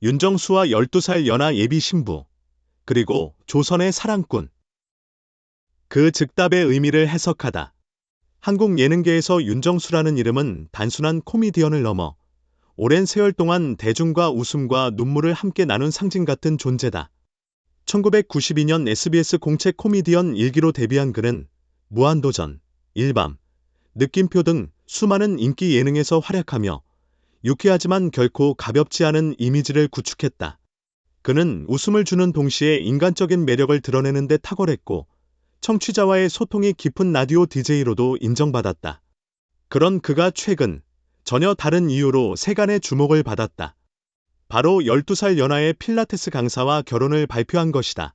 윤정수와 12살 연하 예비 신부, 그리고 조선의 사랑꾼. 그 즉답의 의미를 해석하다. 한국 예능계에서 윤정수라는 이름은 단순한 코미디언을 넘어 오랜 세월 동안 대중과 웃음과 눈물을 함께 나눈 상징 같은 존재다. 1992년 SBS 공채 코미디언 1기로 데뷔한 그는 무한도전, 일밤, 느낌표 등 수많은 인기 예능에서 활약하며 유쾌하지만 결코 가볍지 않은 이미지를 구축했다. 그는 웃음을 주는 동시에 인간적인 매력을 드러내는 데 탁월했고 청취자와의 소통이 깊은 라디오 DJ로도 인정받았다. 그런 그가 최근 전혀 다른 이유로 세간의 주목을 받았다. 바로 12살 연하의 필라테스 강사와 결혼을 발표한 것이다.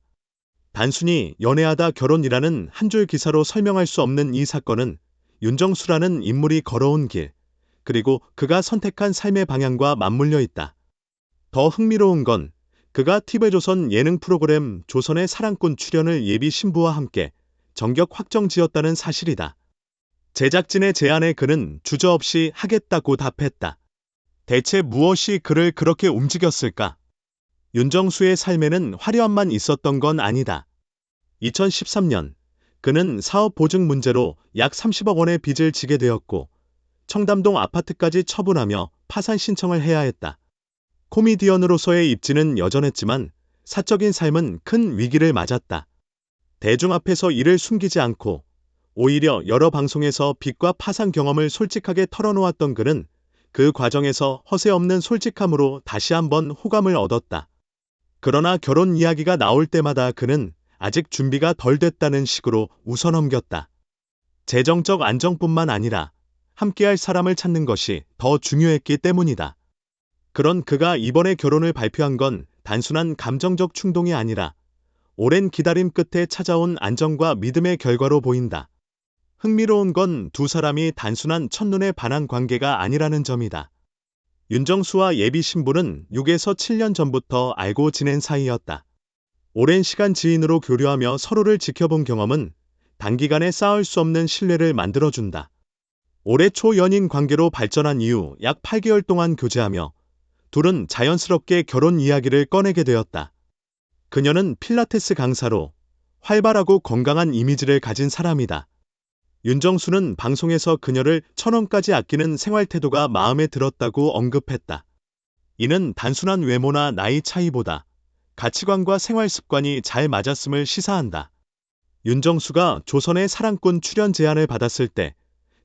단순히 연애하다 결혼이라는 한 줄 기사로 설명할 수 없는 이 사건은 윤정수라는 인물이 걸어온 길, 그리고 그가 선택한 삶의 방향과 맞물려 있다. 더 흥미로운 건 그가 TV조선 예능 프로그램 조선의 사랑꾼 출연을 예비 신부와 함께 정격 확정지었다는 사실이다. 제작진의 제안에 그는 주저없이 하겠다고 답했다. 대체 무엇이 그를 그렇게 움직였을까? 윤정수의 삶에는 화려함만 있었던 건 아니다. 2013년 그는 사업 보증 문제로 약 30억 원의 빚을 지게 되었고 청담동 아파트까지 처분하며 파산 신청을 해야 했다. 코미디언으로서의 입지는 여전했지만 사적인 삶은 큰 위기를 맞았다. 대중 앞에서 이를 숨기지 않고 오히려 여러 방송에서 빚과 파산 경험을 솔직하게 털어놓았던 그는 그 과정에서 허세 없는 솔직함으로 다시 한번 호감을 얻었다. 그러나 결혼 이야기가 나올 때마다 그는 아직 준비가 덜 됐다는 식으로 웃어넘겼다. 재정적 안정뿐만 아니라 함께할 사람을 찾는 것이 더 중요했기 때문이다. 그런 그가 이번에 결혼을 발표한 건 단순한 감정적 충동이 아니라 오랜 기다림 끝에 찾아온 안정과 믿음의 결과로 보인다. 흥미로운 건 두 사람이 단순한 첫눈에 반한 관계가 아니라는 점이다. 윤정수와 예비 신부는 6에서 7년 전부터 알고 지낸 사이였다. 오랜 시간 지인으로 교류하며 서로를 지켜본 경험은 단기간에 쌓을 수 없는 신뢰를 만들어준다. 올해 초 연인 관계로 발전한 이후 약 8개월 동안 교제하며 둘은 자연스럽게 결혼 이야기를 꺼내게 되었다. 그녀는 필라테스 강사로 활발하고 건강한 이미지를 가진 사람이다. 윤정수는 방송에서 그녀를 1,000원까지 아끼는 생활 태도가 마음에 들었다고 언급했다. 이는 단순한 외모나 나이 차이보다 가치관과 생활 습관이 잘 맞았음을 시사한다. 윤정수가 조선의 사랑꾼 출연 제안을 받았을 때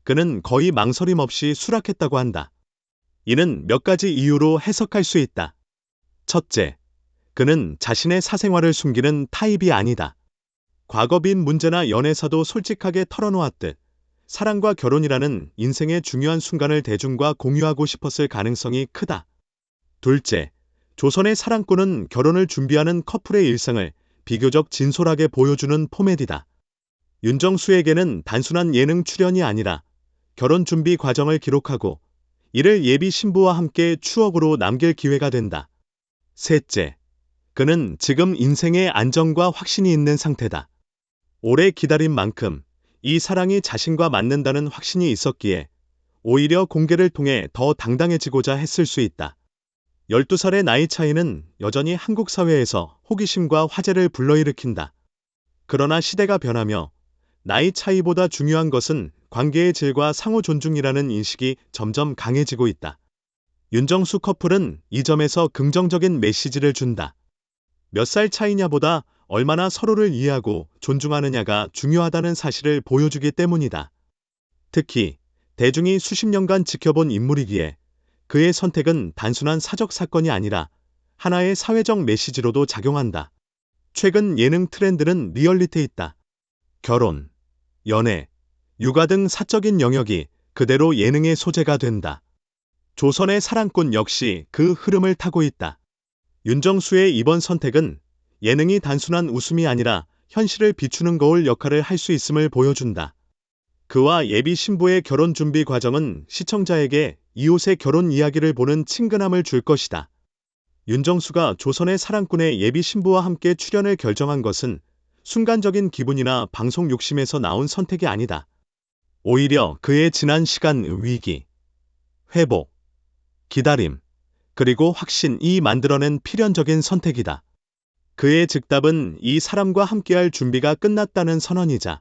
그는 거의 망설임 없이 수락했다고 한다. 이는 몇 가지 이유로 해석할 수 있다. 첫째, 그는 자신의 사생활을 숨기는 타입이 아니다. 과거 빚 문제나 연애사도 솔직하게 털어놓았듯 사랑과 결혼이라는 인생의 중요한 순간을 대중과 공유하고 싶었을 가능성이 크다. 둘째, 조선의 사랑꾼은 결혼을 준비하는 커플의 일상을 비교적 진솔하게 보여주는 포맷이다. 윤정수에게는 단순한 예능 출연이 아니라 결혼 준비 과정을 기록하고 이를 예비 신부와 함께 추억으로 남길 기회가 된다. 셋째, 그는 지금 인생의 안정과 확신이 있는 상태다. 오래 기다린 만큼 이 사랑이 자신과 맞는다는 확신이 있었기에 오히려 공개를 통해 더 당당해지고자 했을 수 있다. 12살의 나이 차이는 여전히 한국 사회에서 호기심과 화제를 불러일으킨다. 그러나 시대가 변하며 나이 차이보다 중요한 것은 관계의 질과 상호 존중이라는 인식이 점점 강해지고 있다. 윤정수 커플은 이 점에서 긍정적인 메시지를 준다. 몇 살 차이냐보다 얼마나 서로를 이해하고 존중하느냐가 중요하다는 사실을 보여주기 때문이다. 특히 대중이 수십 년간 지켜본 인물이기에 그의 선택은 단순한 사적 사건이 아니라 하나의 사회적 메시지로도 작용한다. 최근 예능 트렌드는 리얼리티에 있다. 결혼, 연애, 육아 등 사적인 영역이 그대로 예능의 소재가 된다. 조선의 사랑꾼 역시 그 흐름을 타고 있다. 윤정수의 이번 선택은 예능이 단순한 웃음이 아니라 현실을 비추는 거울 역할을 할 수 있음을 보여준다. 그와 예비 신부의 결혼 준비 과정은 시청자에게 이웃의 결혼 이야기를 보는 친근함을 줄 것이다. 윤정수가 조선의 사랑꾼의 예비 신부와 함께 출연을 결정한 것은 순간적인 기분이나 방송 욕심에서 나온 선택이 아니다. 오히려 그의 지난 시간 위기, 회복, 기다림, 그리고 확신이 만들어낸 필연적인 선택이다. 그의 즉답은 이 사람과 함께할 준비가 끝났다는 선언이자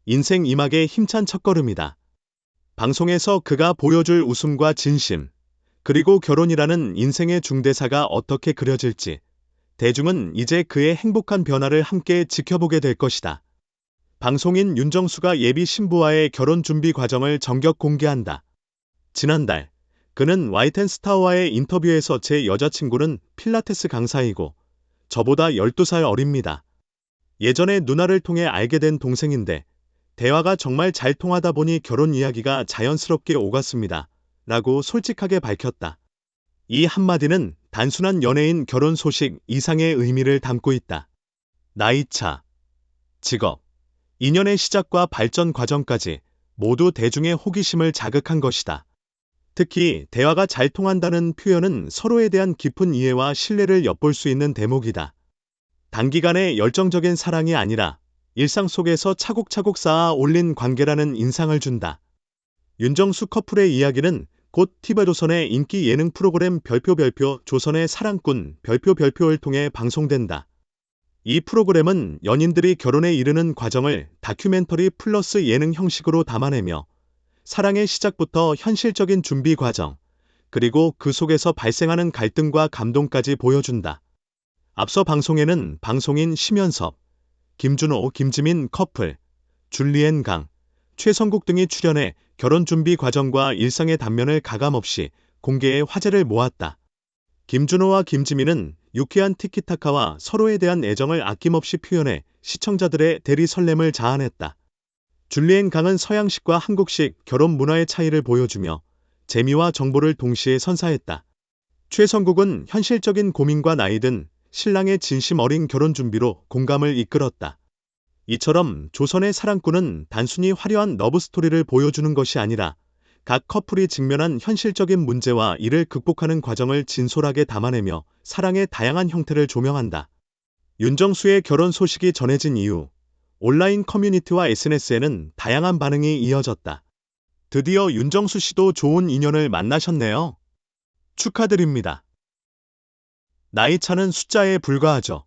인생 2막의 힘찬 첫걸음이다. 방송에서 그가 보여줄 웃음과 진심, 그리고 결혼이라는 인생의 중대사가 어떻게 그려질지 대중은 이제 그의 행복한 변화를 함께 지켜보게 될 것이다. 방송인 윤정수가 예비 신부와의 결혼 준비 과정을 전격 공개한다. 지난달 그는 와이텐스타와의 인터뷰에서 제 여자친구는 필라테스 강사이고 저보다 12살 어립니다. 예전에 누나를 통해 알게 된 동생인데 대화가 정말 잘 통하다 보니 결혼 이야기가 자연스럽게 오갔습니다. 라고 솔직하게 밝혔다. 이 한마디는 단순한 연예인 결혼 소식 이상의 의미를 담고 있다. 나이차, 직업, 인연의 시작과 발전 과정까지 모두 대중의 호기심을 자극한 것이다. 특히 대화가 잘 통한다는 표현은 서로에 대한 깊은 이해와 신뢰를 엿볼 수 있는 대목이다. 단기간의 열정적인 사랑이 아니라 일상 속에서 차곡차곡 쌓아 올린 관계라는 인상을 준다. 윤정수 커플의 이야기는 곧 TV조선의 인기 예능 프로그램 별표 조선의 사랑꾼 별표를 통해 방송된다. 이 프로그램은 연인들이 결혼에 이르는 과정을 다큐멘터리 플러스 예능 형식으로 담아내며 사랑의 시작부터 현실적인 준비 과정, 그리고 그 속에서 발생하는 갈등과 감동까지 보여준다. 앞서 방송에는 방송인 심연섭, 김준호, 김지민 커플, 줄리엔 강, 최성국 등이 출연해 결혼 준비 과정과 일상의 단면을 가감없이 공개해 화제를 모았다. 김준호와 김지민은 유쾌한 티키타카와 서로에 대한 애정을 아낌없이 표현해 시청자들의 대리 설렘을 자아냈다. 줄리엔 강은 서양식과 한국식 결혼 문화의 차이를 보여주며 재미와 정보를 동시에 선사했다. 최성국은 현실적인 고민과 나이든 신랑의 진심 어린 결혼 준비로 공감을 이끌었다. 이처럼 조선의 사랑꾼은 단순히 화려한 러브스토리를 보여주는 것이 아니라 각 커플이 직면한 현실적인 문제와 이를 극복하는 과정을 진솔하게 담아내며 사랑의 다양한 형태를 조명한다. 윤정수의 결혼 소식이 전해진 이후 온라인 커뮤니티와 SNS에는 다양한 반응이 이어졌다. 드디어 윤정수 씨도 좋은 인연을 만나셨네요. 축하드립니다. 나이 차는 숫자에 불과하죠.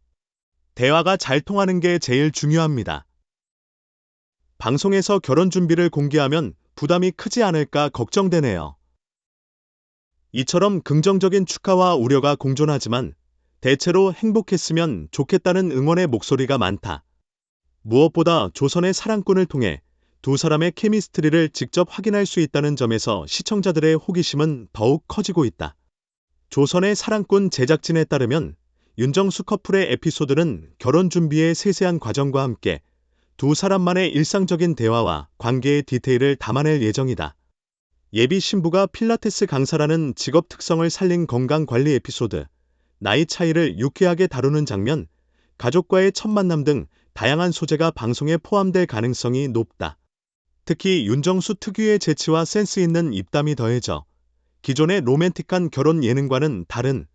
대화가 잘 통하는 게 제일 중요합니다. 방송에서 결혼 준비를 공개하면 부담이 크지 않을까 걱정되네요. 이처럼 긍정적인 축하와 우려가 공존하지만 대체로 행복했으면 좋겠다는 응원의 목소리가 많다. 무엇보다 조선의 사랑꾼을 통해 두 사람의 케미스트리를 직접 확인할 수 있다는 점에서 시청자들의 호기심은 더욱 커지고 있다. 조선의 사랑꾼 제작진에 따르면 윤정수 커플의 에피소드는 결혼 준비의 세세한 과정과 함께 두 사람만의 일상적인 대화와 관계의 디테일을 담아낼 예정이다. 예비 신부가 필라테스 강사라는 직업 특성을 살린 건강관리 에피소드, 나이 차이를 유쾌하게 다루는 장면, 가족과의 첫 만남 등 다양한 소재가 방송에 포함될 가능성이 높다. 특히 윤정수 특유의 재치와 센스 있는 입담이 더해져 기존의 로맨틱한 결혼 예능과는 다른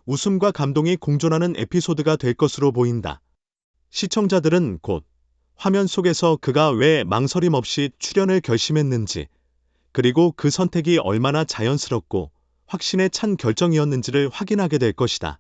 웃음과 감동이 공존하는 에피소드가 될 것으로 보인다. 시청자들은 곧 화면 속에서 그가 왜 망설임 없이 출연을 결심했는지, 그리고 그 선택이 얼마나 자연스럽고 확신에 찬 결정이었는지를 확인하게 될 것이다.